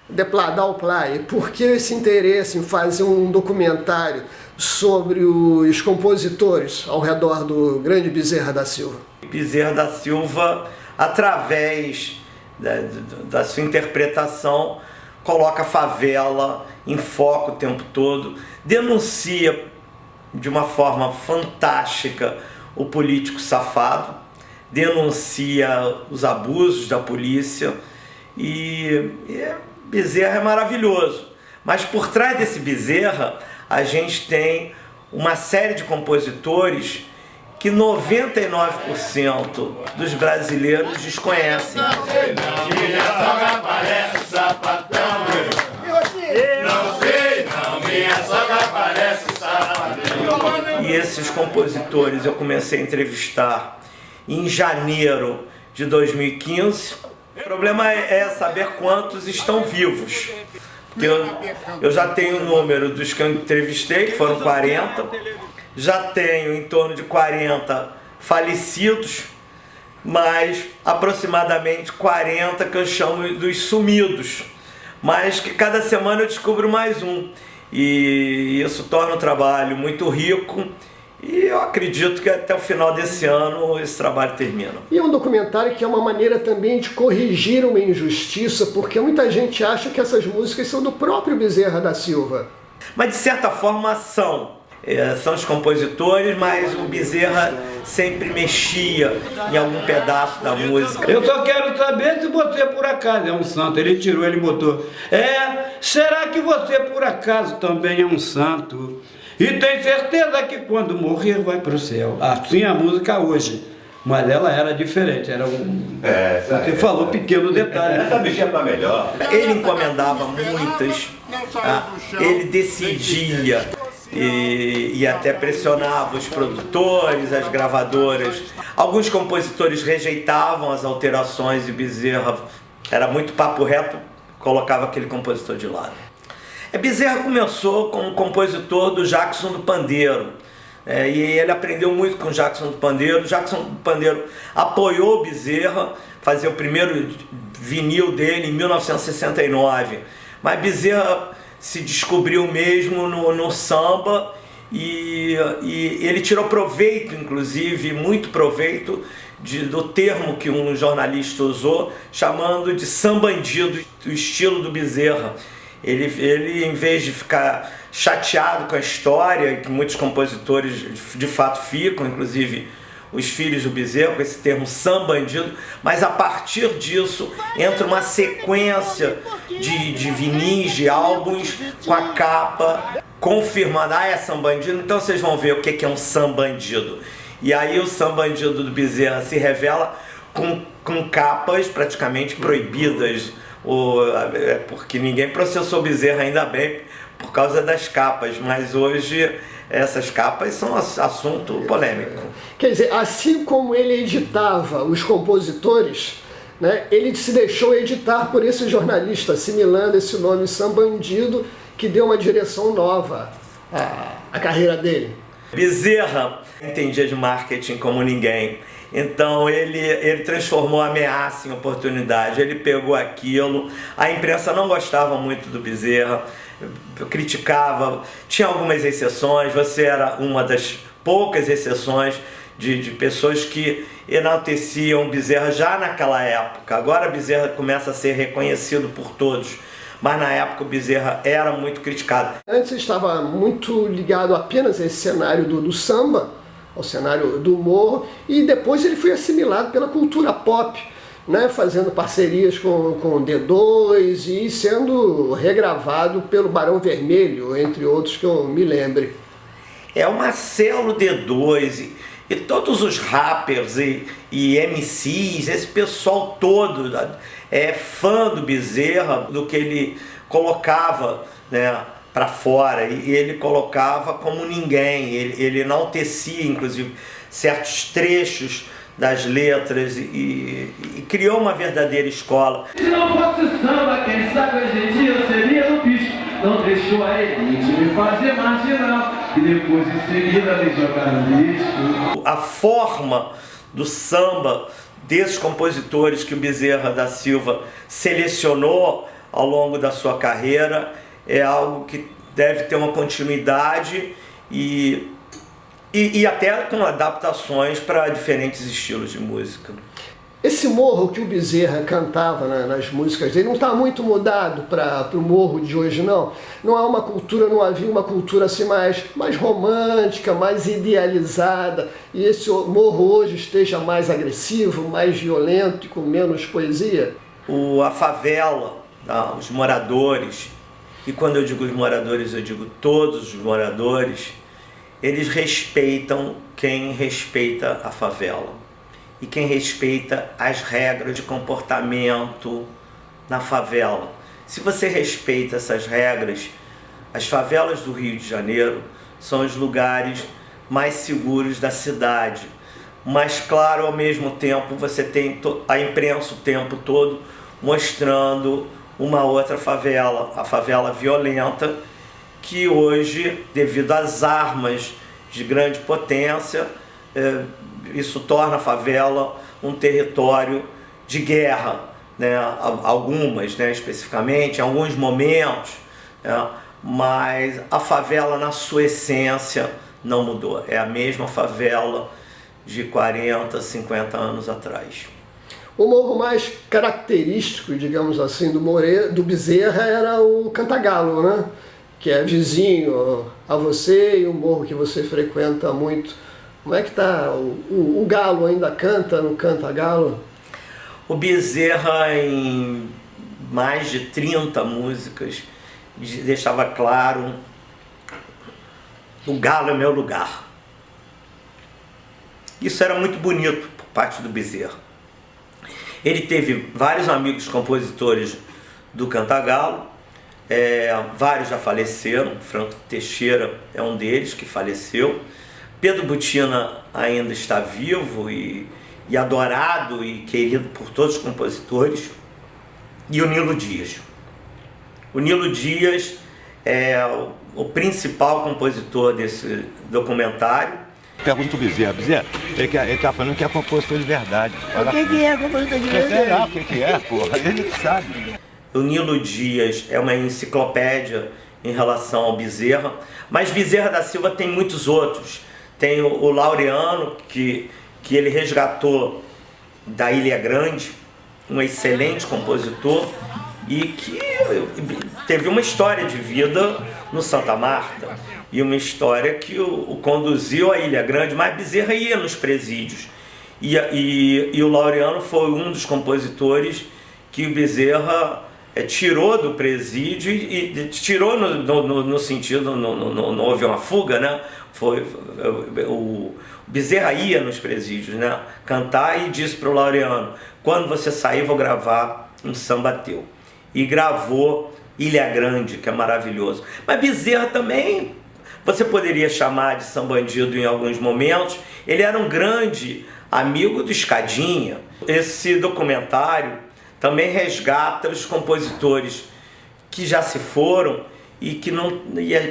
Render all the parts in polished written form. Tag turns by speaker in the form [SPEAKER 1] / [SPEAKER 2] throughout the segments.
[SPEAKER 1] Depladar o Play, por que esse interesse em fazer um documentário sobre os compositores ao redor do grande Bezerra da Silva?
[SPEAKER 2] Bezerra da Silva, através da sua interpretação, coloca a favela em foco o tempo todo, denuncia de uma forma fantástica o político safado, denuncia os abusos da polícia e Bezerra é maravilhoso. Mas por trás desse Bezerra a gente tem uma série de compositores que 99% dos brasileiros desconhecem. E esses compositores eu comecei a entrevistar em janeiro de 2015. O problema é saber quantos estão vivos. Porque eu já tenho o número dos que eu entrevistei, que foram 40. Já tenho em torno de 40 falecidos, mas aproximadamente 40 que eu chamo dos sumidos. Mas que cada semana eu descubro mais um. E isso torna o trabalho muito rico. E eu acredito que até o final desse ano esse trabalho termina.
[SPEAKER 1] E é um documentário que é uma maneira também de corrigir uma injustiça, porque muita gente acha que essas músicas são do próprio Bezerra da Silva.
[SPEAKER 2] Mas de certa forma são. São os compositores, mas o Bezerra sempre mexia em algum pedaço da música.
[SPEAKER 3] Eu só quero saber se você por acaso é um santo. Ele tirou, ele botou. Será que você por acaso também é um santo? E tem certeza que quando morrer vai para o céu. Assim a música hoje. Mas ela era diferente, era um... Você falou pequeno detalhe.
[SPEAKER 4] Essa bichinha para melhor.
[SPEAKER 2] Ele encomendava muitas, ele decidia e até pressionava os produtores, as gravadoras. Alguns compositores rejeitavam as alterações e Bezerra era muito papo reto, colocava aquele compositor de lado. Bezerra começou como compositor do Jackson do Pandeiro. E ele aprendeu muito com o Jackson do Pandeiro. O Jackson do Pandeiro apoiou o Bezerra, fazia o primeiro vinil dele em 1969. Mas Bezerra se descobriu mesmo no samba e ele tirou proveito, inclusive, muito proveito do termo que um jornalista usou, chamando de sambandido, o estilo do Bezerra. Ele, em vez de ficar chateado com a história, que muitos compositores de fato ficam, inclusive os filhos do Bezerra, com esse termo sambandido, mas a partir disso entra uma sequência de vinis, de álbuns, com a capa confirmando, é sambandido, então vocês vão ver o que é um sambandido. E aí o sambandido do Bezerra se revela com capas praticamente proibidas, porque ninguém processou Bezerra, ainda bem, por causa das capas, mas hoje essas capas são assunto polêmico.
[SPEAKER 1] Quer dizer, assim como ele editava os compositores, né, ele se deixou editar por esse jornalista, assimilando esse nome sambandido, que deu uma direção nova à carreira dele.
[SPEAKER 2] Bezerra entendia de marketing como ninguém. Então ele transformou a ameaça em oportunidade, ele pegou aquilo, a imprensa não gostava muito do Bezerra, criticava, tinha algumas exceções, você era uma das poucas exceções de pessoas que enalteciam Bezerra já naquela época. Agora Bezerra começa a ser reconhecido por todos, mas na época o Bezerra era muito criticado.
[SPEAKER 1] Antes estava muito ligado apenas a esse cenário do samba, ao cenário do humor, e depois ele foi assimilado pela cultura pop, né, fazendo parcerias com D2 e sendo regravado pelo Barão Vermelho, entre outros que eu me lembre.
[SPEAKER 2] É uma célula D2 e todos os rappers e MCs, esse pessoal todo é fã do Bezerra, do que ele colocava, né, para fora, e ele colocava como ninguém, ele enaltecia inclusive certos trechos das letras e criou uma verdadeira escola.
[SPEAKER 5] Se não fosse samba, quem sabe hoje em dia eu seria no bicho. Não deixou a elite me fazer marginal e depois em seguida me jogar no lixo.
[SPEAKER 2] A forma do samba desses compositores que o Bezerra da Silva selecionou ao longo da sua carreira, é algo que deve ter uma continuidade e até com adaptações para diferentes estilos de música.
[SPEAKER 1] Esse morro que o Bezerra cantava, né, nas músicas dele, não está muito mudado para o morro de hoje, não? Não há uma cultura, não havia uma cultura assim mais romântica, mais idealizada, e esse morro hoje esteja mais agressivo, mais violento e com menos poesia?
[SPEAKER 2] A favela, os moradores, e quando eu digo os moradores, eu digo todos os moradores, eles respeitam quem respeita a favela. E quem respeita as regras de comportamento na favela. Se você respeita essas regras, as favelas do Rio de Janeiro são os lugares mais seguros da cidade. Mas, claro, ao mesmo tempo, você tem a imprensa o tempo todo mostrando uma outra favela, a favela violenta, que hoje, devido às armas de grande potência, isso torna a favela um território de guerra, né? Algumas, né, especificamente, em alguns momentos, né? Mas a favela na sua essência não mudou, é a mesma favela de 40, 50 anos atrás.
[SPEAKER 1] O morro mais característico, digamos assim, do Bezerra era o Cantagalo, né? Que é vizinho a você e um morro que você frequenta muito. Como é que tá? O Galo ainda canta, não canta Galo?
[SPEAKER 2] O Bezerra, em mais de 30 músicas, deixava claro: o Galo é meu lugar. Isso era muito bonito por parte do Bezerra. Ele teve vários amigos compositores do Cantagalo, vários já faleceram, Franco Teixeira é um deles que faleceu. Pedro Butina ainda está vivo e adorado e querido por todos os compositores. E o Nilo Dias. O Nilo Dias é o principal compositor desse documentário.
[SPEAKER 4] Pergunta o Bezerra, ele está falando que é compositor de verdade.
[SPEAKER 6] O que é compositor de verdade?
[SPEAKER 4] Sei lá o que é, porra, ele que sabe.
[SPEAKER 2] O Nilo Dias é uma enciclopédia em relação ao Bezerra, mas Bezerra da Silva tem muitos outros. Tem o Laureano, que ele resgatou da Ilha Grande, um excelente compositor, e que teve uma história de vida no Santa Marta, e uma história que o conduziu à Ilha Grande, mas Bezerra ia nos presídios. E o Laureano foi um dos compositores que o Bezerra tirou do presídio, e tirou no sentido, não houve uma fuga, né? O Bezerra ia nos presídios, né, cantar, e disse para o Laureano: quando você sair, vou gravar um samba teu. E gravou Ilha Grande, que é maravilhoso. Mas Bezerra também, você poderia chamar de samba bandido em alguns momentos. Ele era um grande amigo do Escadinha. Esse documentário também resgata os compositores que já se foram e que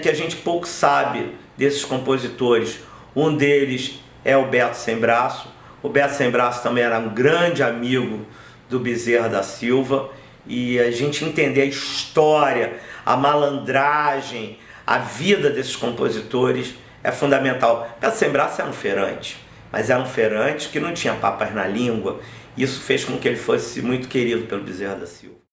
[SPEAKER 2] a gente pouco sabe desses compositores. Um deles é o Beto Sem Braço. O Beto Sem Braço também era um grande amigo do Bezerra da Silva, e a gente entender a história, a malandragem, a vida desses compositores é fundamental. Beto Sem Braço era um feirante, mas era um feirante que não tinha papas na língua. Isso fez com que ele fosse muito querido pelo Bezerra da Silva.